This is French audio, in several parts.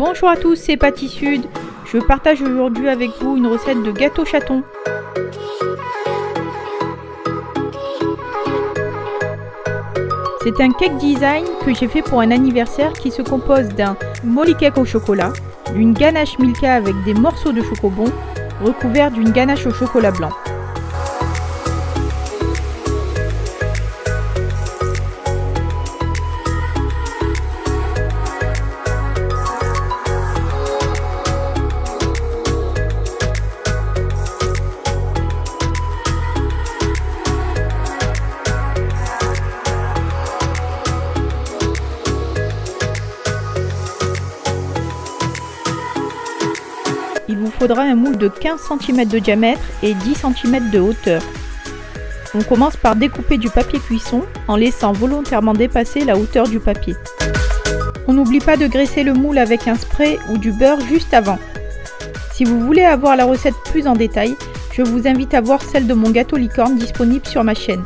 Bonjour à tous, c'est Patty Sud. Je partage aujourd'hui avec vous une recette de gâteau chaton. C'est un cake design que j'ai fait pour un anniversaire qui se compose d'un molly cake au chocolat, d'une ganache Milka avec des morceaux de chocobon recouverts d'une ganache au chocolat blanc. Il vous faudra un moule de 15 cm de diamètre et 10 cm de hauteur. On commence par découper du papier cuisson en laissant volontairement dépasser la hauteur du papier. On n'oublie pas de graisser le moule avec un spray ou du beurre juste avant. Si vous voulez avoir la recette plus en détail, je vous invite à voir celle de mon gâteau licorne disponible sur ma chaîne.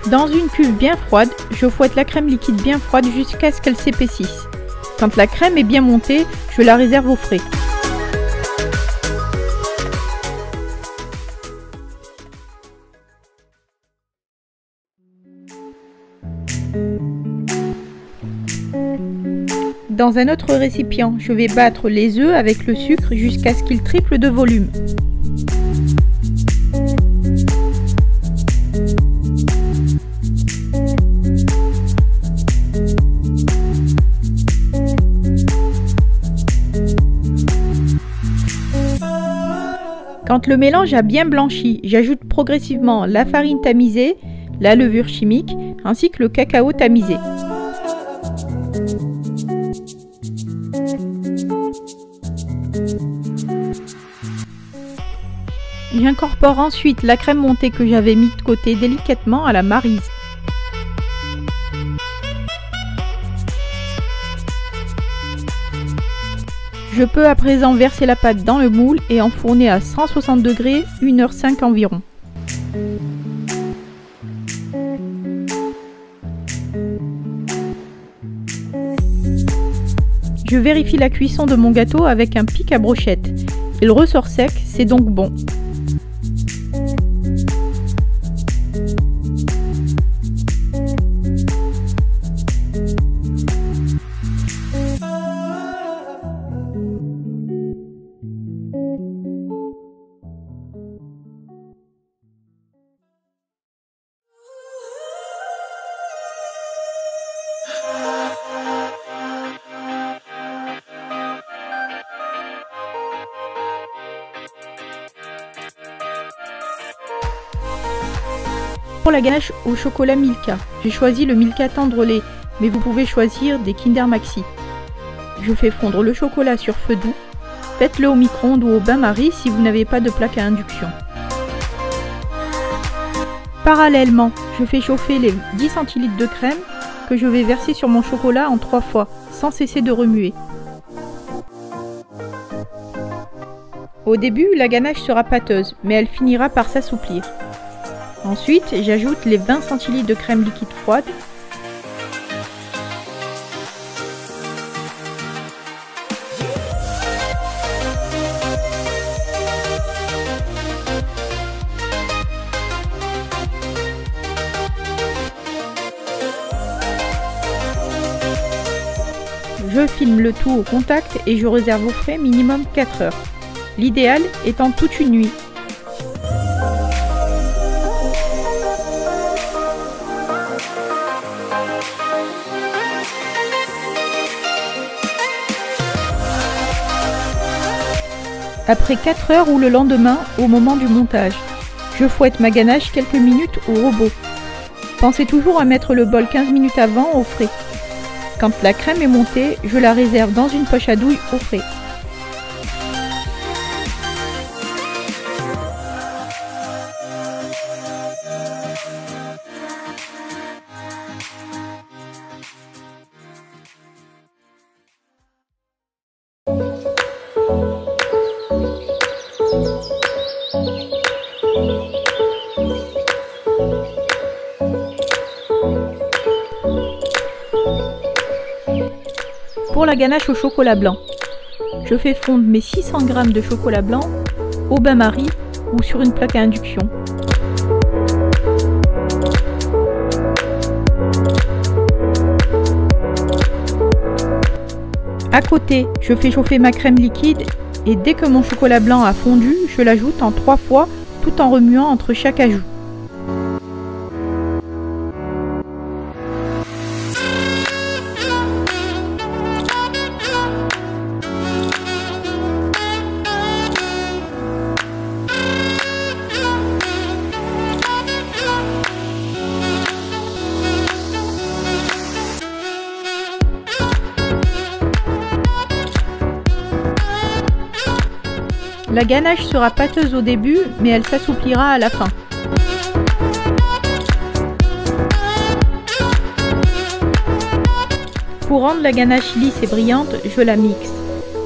Dans une cuve bien froide, je fouette la crème liquide bien froide jusqu'à ce qu'elle s'épaississe. Quand la crème est bien montée, je la réserve au frais. Dans un autre récipient, je vais battre les œufs avec le sucre jusqu'à ce qu'ils triplent de volume. Quand le mélange a bien blanchi, j'ajoute progressivement la farine tamisée, la levure chimique ainsi que le cacao tamisé. J'incorpore ensuite la crème montée que j'avais mis de côté délicatement à la maryse. Je peux à présent verser la pâte dans le moule et enfourner à 160 degrés 1h05 environ. Je vérifie la cuisson de mon gâteau avec un pic à brochette. Il ressort sec, c'est donc bon. Pour la ganache au chocolat Milka, j'ai choisi le Milka tendre lait, mais vous pouvez choisir des Kinder Maxi. Je fais fondre le chocolat sur feu doux. Faites-le au micro-ondes ou au bain-marie si vous n'avez pas de plaque à induction. Parallèlement, je fais chauffer les 10 cl de crème que je vais verser sur mon chocolat en 3 fois, sans cesser de remuer. Au début, la ganache sera pâteuse, mais elle finira par s'assouplir. Ensuite, j'ajoute les 20 cl de crème liquide froide. Je filme le tout au contact et je réserve au frais minimum 4 heures. L'idéal étant toute une nuit. Après 4 heures ou le lendemain, au moment du montage, je fouette ma ganache quelques minutes au robot. Pensez toujours à mettre le bol 15 minutes avant au frais. Quand la crème est montée, je la réserve dans une poche à douille au frais. Pour la ganache au chocolat blanc, je fais fondre mes 600 g de chocolat blanc au bain-marie ou sur une plaque à induction. À côté, je fais chauffer ma crème liquide et dès que mon chocolat blanc a fondu, je l'ajoute en 3 fois tout en remuant entre chaque ajout. La ganache sera pâteuse au début, mais elle s'assouplira à la fin. Pour rendre la ganache lisse et brillante, je la mixe,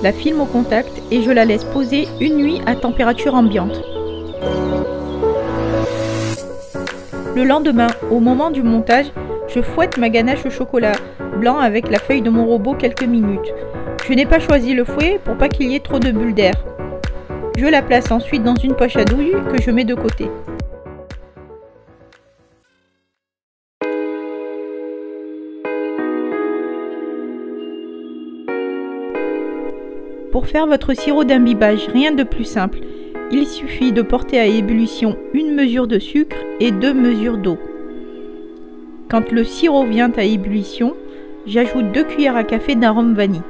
la filme au contact et je la laisse poser une nuit à température ambiante. Le lendemain, au moment du montage, je fouette ma ganache au chocolat blanc avec la feuille de mon robot quelques minutes. Je n'ai pas choisi le fouet pour pas qu'il y ait trop de bulles d'air. Je la place ensuite dans une poche à douille que je mets de côté. Pour faire votre sirop d'imbibage, rien de plus simple. Il suffit de porter à ébullition une mesure de sucre et 2 mesures d'eau. Quand le sirop vient à ébullition, j'ajoute 2 cuillères à café d'arôme vanille.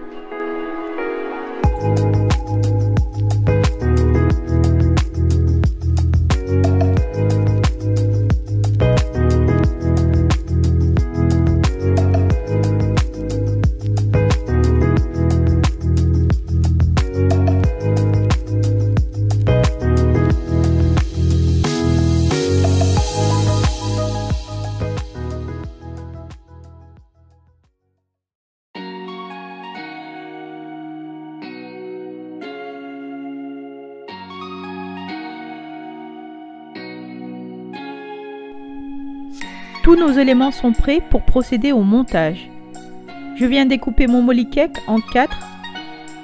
Tous nos éléments sont prêts pour procéder au montage. Je viens découper mon molly-cake en 4.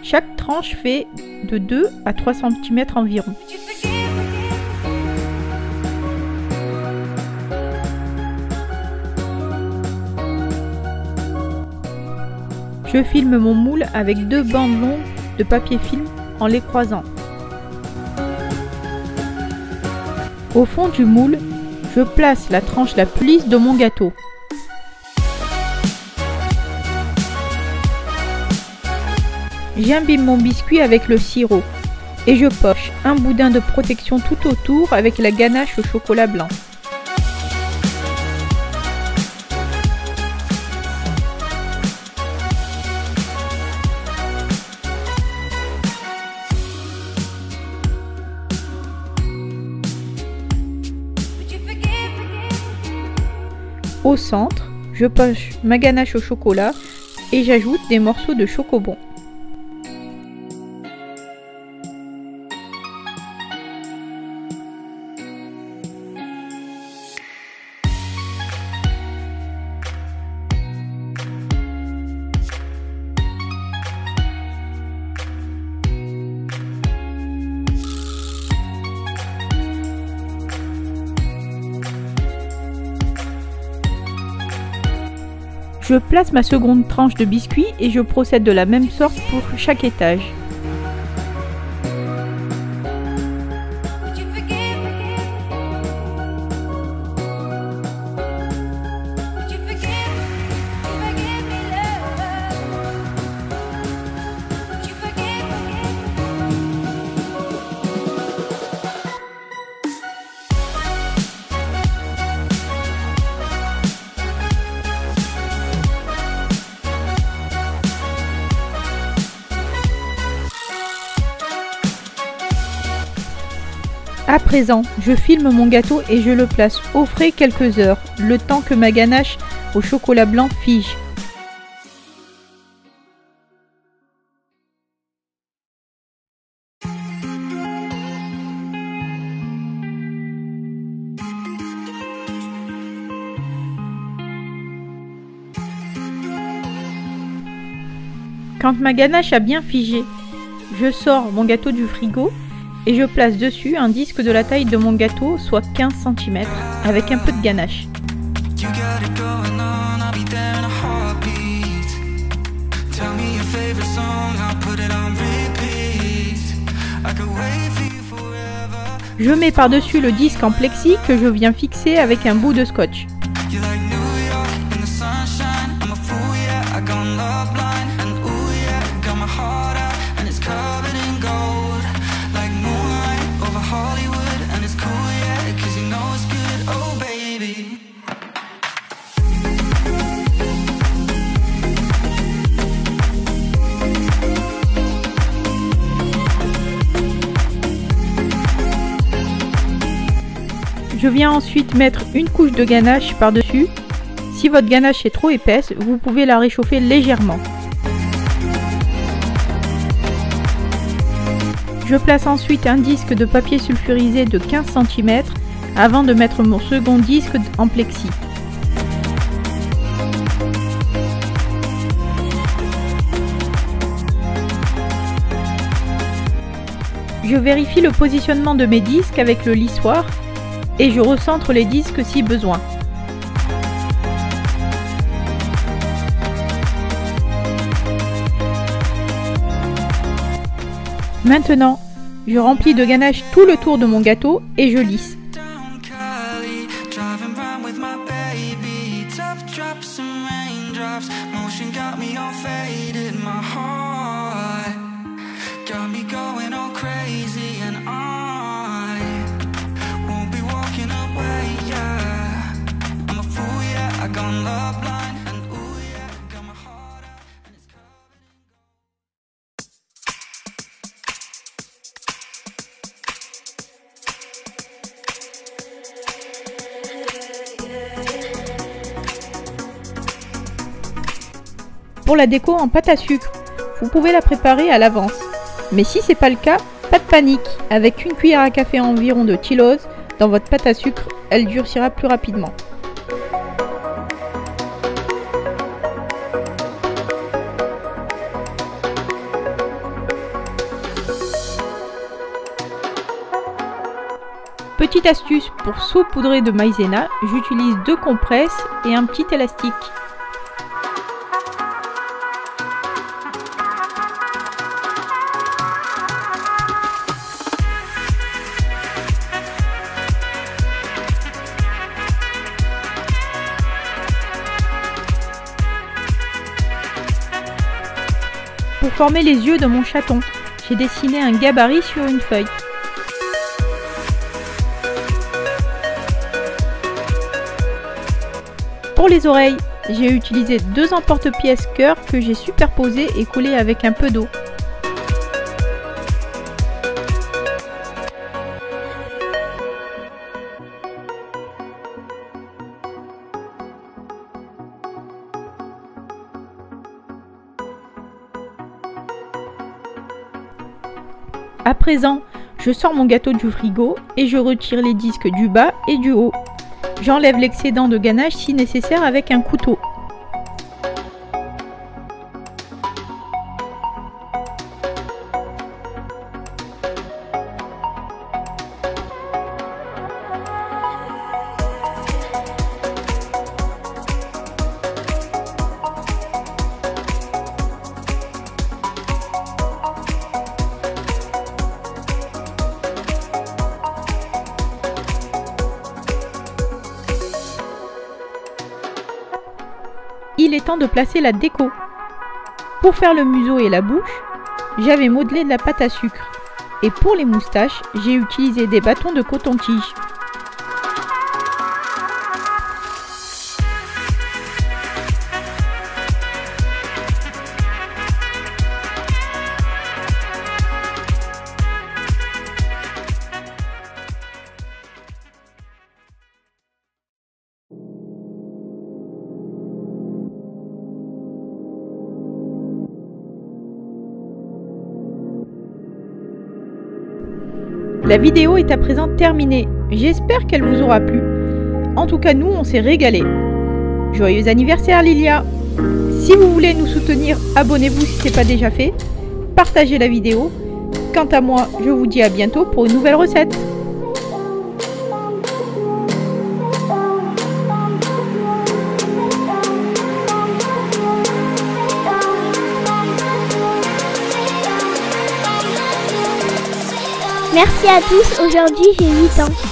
Chaque tranche fait de 2 à 3 cm environ. Je filme mon moule avec 2 bandes longues de papier film en les croisant. Au fond du moule, je place la tranche la plus lisse de mon gâteau. J'imbibe mon biscuit avec le sirop et je poche un boudin de protection tout autour avec la ganache au chocolat blanc. Au centre, je poche ma ganache au chocolat et j'ajoute des morceaux de chocobon. Je place ma seconde tranche de biscuit et je procède de la même sorte pour chaque étage. À présent, je filme mon gâteau et je le place au frais quelques heures, le temps que ma ganache au chocolat blanc fige. Quand ma ganache a bien figé, je sors mon gâteau du frigo et je place dessus un disque de la taille de mon gâteau, soit 15 cm, avec un peu de ganache. Je mets par-dessus le disque en plexi que je viens fixer avec un bout de scotch. Je viens ensuite mettre une couche de ganache par-dessus. Si votre ganache est trop épaisse, vous pouvez la réchauffer légèrement. Je place ensuite un disque de papier sulfurisé de 15 cm avant de mettre mon second disque en plexi. Je vérifie le positionnement de mes disques avec le lissoir et je recentre les disques si besoin. Maintenant, je remplis de ganache tout le tour de mon gâteau et je lisse. Pour la déco en pâte à sucre, vous pouvez la préparer à l'avance. Mais si c'est pas le cas, pas de panique. Avec une cuillère à café environ de Tylose dans votre pâte à sucre, elle durcira plus rapidement. Petite astuce pour saupoudrer de maïzena, j'utilise 2 compresses et un petit élastique. Pour former les yeux de mon chaton, j'ai dessiné un gabarit sur une feuille. Pour les oreilles, j'ai utilisé 2 emporte-pièces cœur que j'ai superposés et collés avec un peu d'eau. À présent, je sors mon gâteau du frigo et je retire les disques du bas et du haut. J'enlève l'excédent de ganache si nécessaire avec un couteau. Il est temps de placer la déco. Pour faire le museau et la bouche, j'avais modelé de la pâte à sucre. Et pour les moustaches, j'ai utilisé des bâtons de coton-tige. La vidéo est à présent terminée, j'espère qu'elle vous aura plu. En tout cas nous on s'est régalé. Joyeux anniversaire Lilia! Si vous voulez nous soutenir, abonnez-vous si ce n'est pas déjà fait. Partagez la vidéo. Quant à moi, je vous dis à bientôt pour une nouvelle recette. Merci à tous, aujourd'hui j'ai 8 ans.